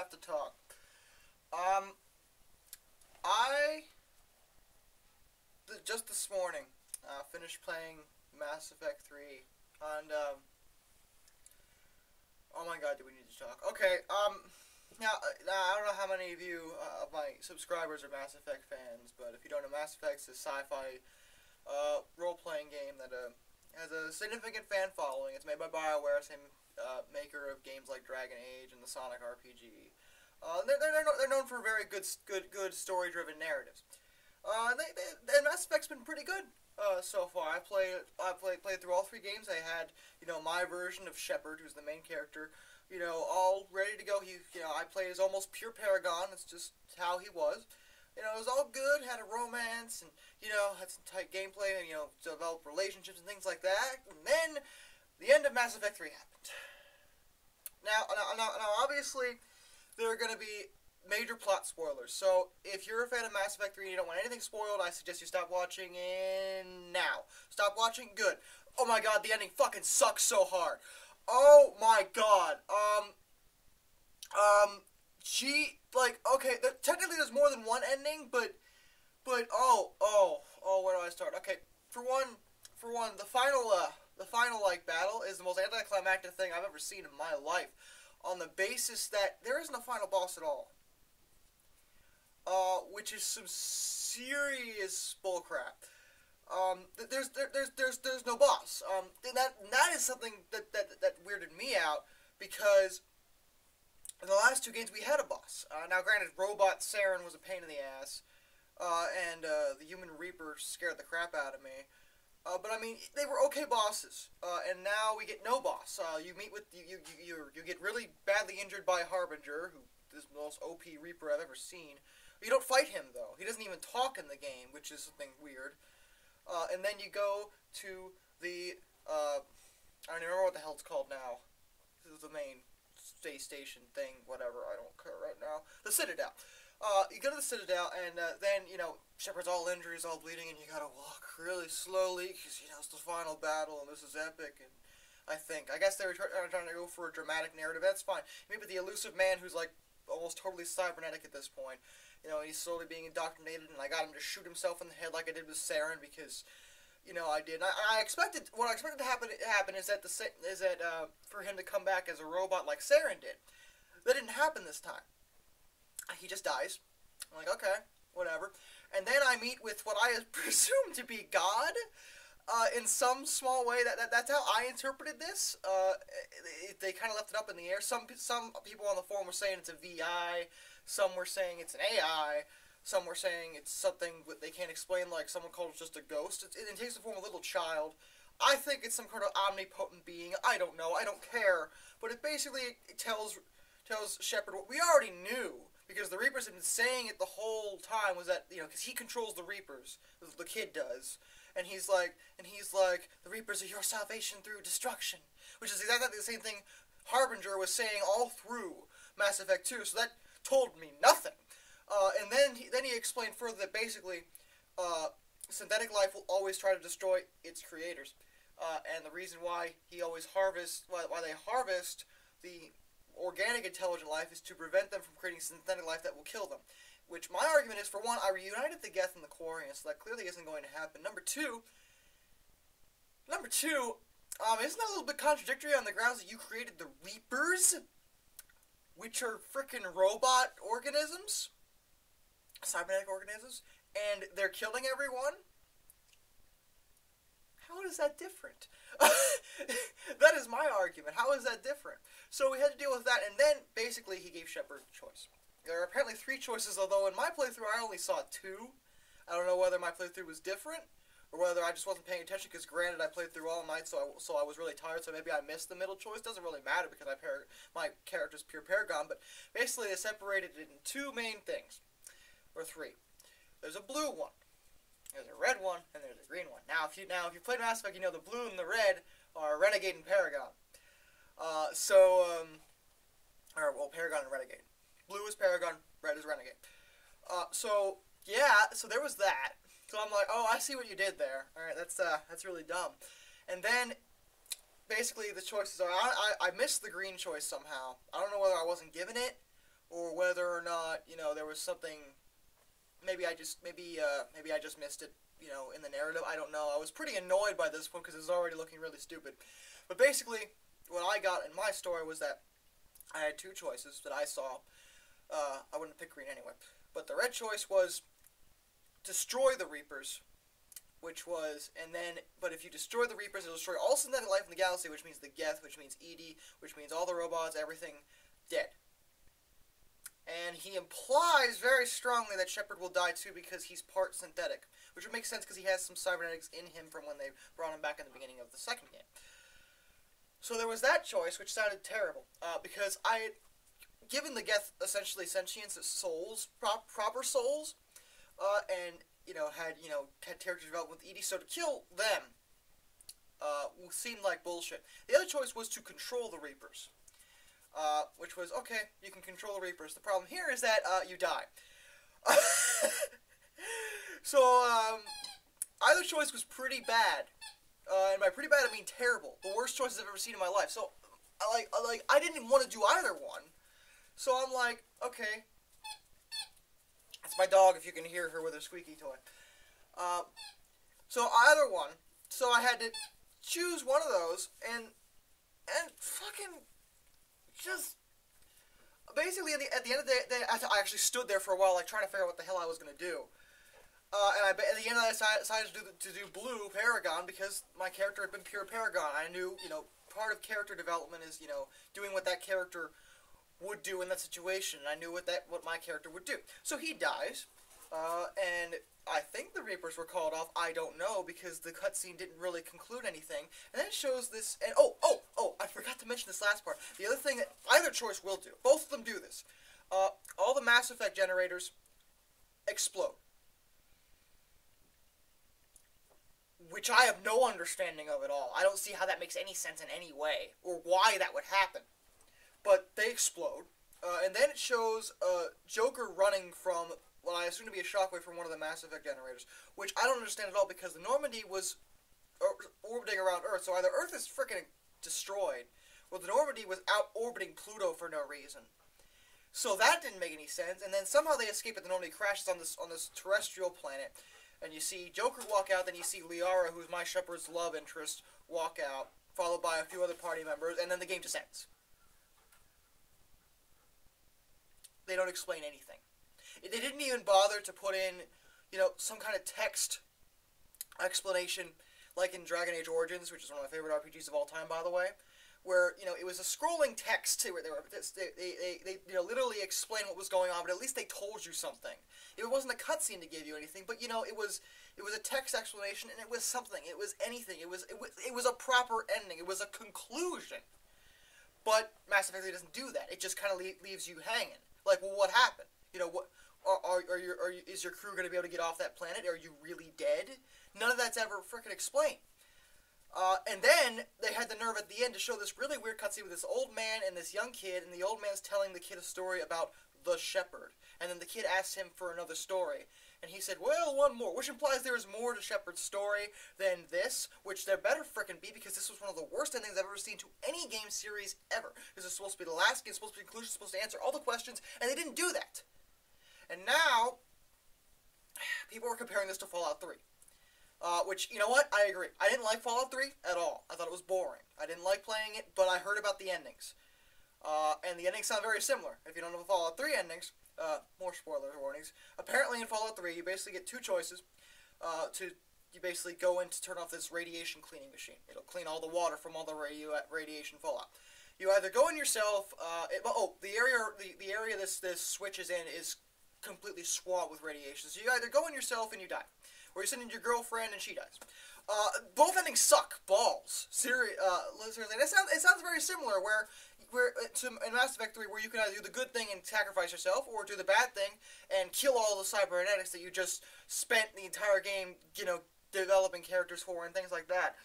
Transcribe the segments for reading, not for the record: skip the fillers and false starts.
have to talk. Um, I just this morning finished playing Mass Effect 3, and oh my God, do we need to talk? Okay. Now I don't know how many of you of my subscribers are Mass Effect fans, but if you don't know, Mass Effect's a sci-fi role-playing game that has a significant fan following. It's made by BioWare, same maker of games like Dragon Age and the Sonic RPG. They're known for very good story-driven narratives. And Mass Effect's been pretty good so far. I played through all three games. I had my version of Shepard, who's the main character, all ready to go. I played as almost pure Paragon. It's just how he was. It was all good. Had a romance and had some tight gameplay and developed relationships and things like that. And then the end of Mass Effect 3 happened. Now, obviously, there are going to be major plot spoilers. So, if you're a fan of Mass Effect 3 and you don't want anything spoiled, I suggest you stop watching now. Stop watching. Good. Oh my God, the ending fucking sucks so hard. Oh my God. Okay, technically there's more than one ending, but, where do I start? Okay, for one, the final, battle is the most anticlimactic thing I've ever seen in my life, on the basis that there isn't a final boss at all. Which is some serious bullcrap. There's no boss. And that is something that weirded me out, because in the last two games we had a boss. Now granted, Robot Saren was a pain in the ass, and the Human Reaper scared the crap out of me. But I mean, they were okay bosses, and now we get no boss. You meet with you get really badly injured by Harbinger, who is the most OP Reaper I've ever seen. You don't fight him though. He doesn't even talk in the game, which is something weird. And then you go to the I don't even remember what the hell it's called now. This is the main space station thing, whatever. I don't care right now. The Citadel. You go to the Citadel, and then Shepard's all injured, he's all bleeding, and you gotta walk really slowly because it's the final battle, and this is epic. And I guess they were trying to go for a dramatic narrative. That's fine. Maybe the elusive man who's like almost totally cybernetic at this point. He's slowly being indoctrinated, and I got him to shoot himself in the head like I did with Saren because, I did. I expected what I expected to happen is that for him to come back as a robot like Saren did. That didn't happen this time. He just dies. I'm like, okay, whatever. And then I meet with what I presume to be God, in some small way. That's how I interpreted this. They kind of left it up in the air. Some people on the forum were saying it's a VI. Some were saying it's an AI. Some were saying it's something that they can't explain, like someone called it just a ghost. It takes the form of a little child. I think it's some kind of omnipotent being. I don't know. I don't care. But it basically tells Shepard what we already knew, because the Reapers have been saying it the whole time, was that, because he controls the Reapers, the kid does, and he's like, the Reapers are your salvation through destruction, which is exactly the same thing Harbinger was saying all through Mass Effect 2, so that told me nothing. And then he explained further that basically, synthetic life will always try to destroy its creators, and the reason why they harvest the organic intelligent life is to prevent them from creating synthetic life that will kill them. Which my argument is, for one, I reunited the Geth and the Quarians, so that clearly isn't going to happen. Number two, isn't that a little bit contradictory on the grounds that you created the Reapers, which are frickin' robot organisms, cybernetic organisms, and they're killing everyone? How is that different? That is my argument. How is that different? So we had to deal with that, and then basically he gave Shepard a choice. There are apparently 3 choices, although in my playthrough I only saw 2. I don't know whether my playthrough was different, or whether I just wasn't paying attention, because granted I played through all night, so I was really tired, so maybe I missed the middle choice. Doesn't really matter because my character's pure Paragon, but basically they separated it into 2 main things, or 3. There's a blue one, there's a red one, and there's a green one. Now if you played Mass Effect, the blue and the red are Renegade and Paragon. Paragon and Renegade. Blue is Paragon, red is Renegade. So there was that. So I'm like, oh, I see what you did there. Alright, that's really dumb. And then, basically, the choices are, I missed the green choice somehow. I don't know whether I wasn't given it, or whether or not, there was something. Maybe I just missed it, in the narrative. I don't know. I was pretty annoyed by this one because it was already looking really stupid. But basically, what I got in my story was that I had two choices that I saw. I wouldn't pick green anyway. But the red choice was destroy the Reapers, but if you destroy the Reapers, it'll destroy all synthetic life in the galaxy, which means the Geth, which means EDI, which means all the robots, everything, dead. And he implies very strongly that Shepard will die too because he's part synthetic, which would make sense because he has some cybernetics in him from when they brought him back in the beginning of the second game. So there was that choice, which sounded terrible, because I had given the Geth essentially sentience, souls, proper souls, and had character development with EDI. So to kill them seemed like bullshit. The other choice was to control the Reapers. Which was, okay, you can control the Reapers. The problem here is that, you die. So, either choice was pretty bad. And by pretty bad, I mean terrible. The worst choices I've ever seen in my life. So, I didn't want to do either one. So I'm like, okay. That's my dog, if you can hear her with her squeaky toy. So either one. So I had to choose one of those, and fucking just basically at the end of the day, I actually stood there for a while, like trying to figure out what the hell I was gonna do. And at the end, I decided to do blue Paragon because my character had been pure Paragon. I knew, part of character development is, doing what that character would do in that situation. I knew what my character would do. So he dies, and I think the Reapers were called off. I don't know because the cutscene didn't really conclude anything. And then it shows this. And I forgot to mention this last part. The other thing that either choice will do. Both of them do this. All the Mass Effect generators explode. Which I have no understanding of at all. I don't see how that makes any sense in any way, or why that would happen. But they explode, and then it shows Joker running from what I assume to be a shockwave from one of the Mass Effect generators, which I don't understand at all because the Normandy was orbiting around Earth, so either Earth is freaking destroyed, or the Normandy was out orbiting Pluto for no reason. So that didn't make any sense, and then somehow they escape and the Normandy crashes on this terrestrial planet. And you see Joker walk out, then you see Liara, who's my Shepard's love interest, walk out, followed by a few other party members, and then the game just ends. They don't explain anything. They didn't even bother to put in, some kind of text explanation, like in Dragon Age Origins, which is one of my favorite RPGs of all time, by the way, where, it was a scrolling text, where they literally explained what was going on, but at least they told you something. It wasn't a cutscene to give you anything, but, it was a text explanation, and it was something. It was anything. It was a proper ending. It was a conclusion. But Mass Effect 3 doesn't do that. It just kind of leaves you hanging. Like, well, what happened? Is your crew going to be able to get off that planet? Are you really dead? None of that's ever frickin' explained. And then they had the nerve at the end to show this really weird cutscene with this old man and this young kid, and the old man's telling the kid a story about the Shepard. And then the kid asks him for another story. And he said, well, one more, which implies there is more to Shepard's story than this, which there better frickin' be, because this was one of the worst endings I've ever seen to any game series ever. This is supposed to be the last game, supposed to be the conclusion, supposed to answer all the questions, and they didn't do that. And now, people were comparing this to Fallout 3. Which, you know what? I agree. I didn't like Fallout 3 at all. I thought it was boring. I didn't like playing it, but I heard about the endings. And the endings sound very similar. If you don't know the Fallout 3 endings, more spoiler warnings. Apparently in Fallout 3, you basically get two choices. You basically go in to turn off this radiation cleaning machine. It'll clean all the water from all the radiation fallout. You either go in yourself, the area this switch is in is completely swamped with radiation. So you either go in yourself and you die, or you send in your girlfriend and she dies. Both endings suck balls. Seriously, it sounds very similar. Where in Mass Effect 3, where you can either do the good thing and sacrifice yourself, or do the bad thing and kill all the cybernetics that you just spent the entire game, developing characters for and things like that.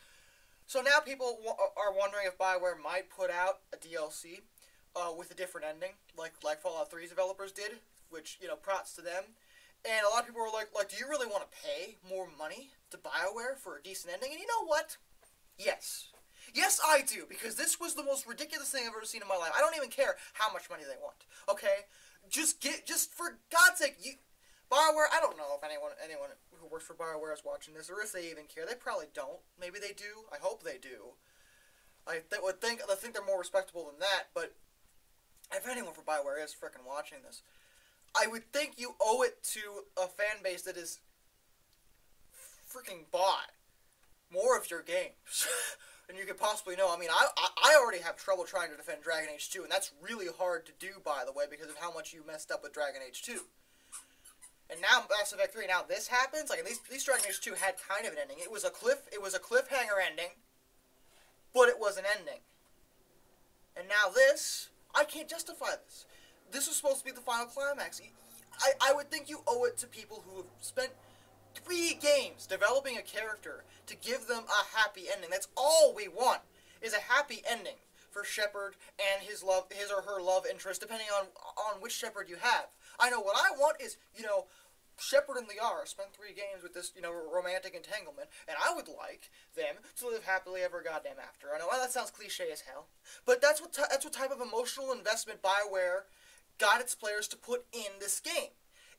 So now people are wondering if BioWare might put out a DLC with a different ending, like Fallout 3's developers did, which, props to them. And a lot of people were like, do you really want to pay more money to BioWare for a decent ending? And you know what? Yes. Yes, I do, because this was the most ridiculous thing I've ever seen in my life. I don't even care how much money they want, okay? just for God's sake, BioWare. I don't know if anyone who works for BioWare is watching this, or if they even care. They probably don't. Maybe they do. I hope they do. I think they're more respectable than that. But if anyone for BioWare is frickin' watching this, I would think you owe it to a fan base that is freaking bought more of your games than you could possibly know. I mean, I already have trouble trying to defend Dragon Age 2, and that's really hard to do, by the way, because of how much you messed up with Dragon Age 2. And now Mass Effect 3, now this happens, like, at least Dragon Age 2 had kind of an ending. It was a cliffhanger ending, but it was an ending. And now this, I can't justify this. This was supposed to be the final climax. I would think you owe it to people who have spent 3 games developing a character to give them a happy ending. That's all we want, is a happy ending for Shepard and his or her love interest, depending on which Shepard you have. I know what I want is, Shepard and Liara spent 3 games with this, romantic entanglement, and I would like them to live happily ever goddamn after. I know that sounds cliche as hell, but that's what type of emotional investment BioWare got its players to put in this game.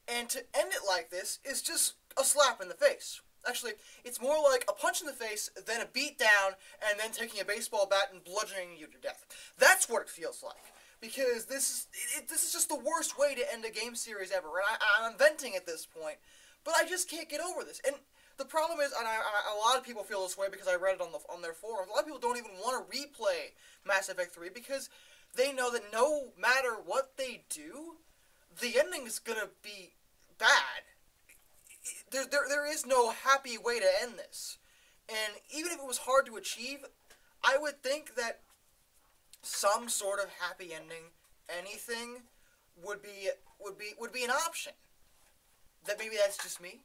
And to end it like this is just a slap in the face. Actually, it's more like a punch in the face, then a beat down, and then taking a baseball bat and bludgeoning you to death. That's what it feels like. Because this is just the worst way to end a game series ever. And I'm venting at this point, but I just can't get over this. And the problem is, and a lot of people feel this way because I read it on their forums, a lot of people don't even want to replay Mass Effect 3 because they know that no matter what they do, the ending is going to be bad. There is no happy way to end this. And even if it was hard to achieve, I would think that some sort of happy ending, anything, would be an option. That maybe that's just me.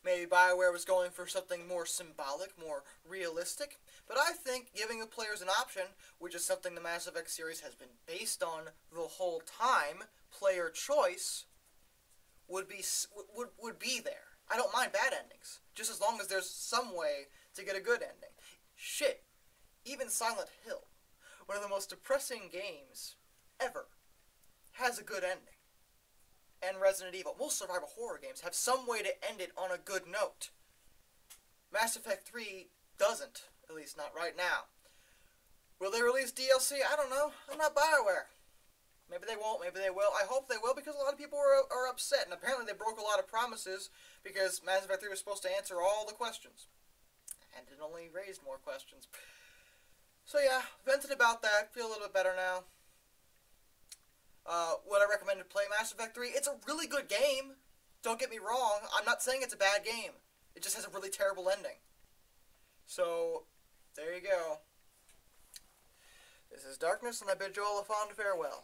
Maybe BioWare was going for something more symbolic, more realistic. But I think giving the players an option, which is something the Mass Effect series has been based on the whole time, player choice, would be there. I don't mind bad endings, just as long as there's some way to get a good ending. Shit, even Silent Hill, one of the most depressing games ever, has a good ending. And Resident Evil, most survival horror games have some way to end it on a good note. Mass Effect 3 doesn't, at least not right now. Will they release DLC? I don't know. I'm not BioWare. Maybe they won't, maybe they will. I hope they will because a lot of people are upset, and apparently they broke a lot of promises because Mass Effect 3 was supposed to answer all the questions. And it only raised more questions. So yeah, vented about that, feel a little bit better now. Would I recommend to play Mass Effect 3? It's a really good game. Don't get me wrong. I'm not saying it's a bad game. It just has a really terrible ending. So, there you go. This is Darkness, and I bid you all a fond farewell.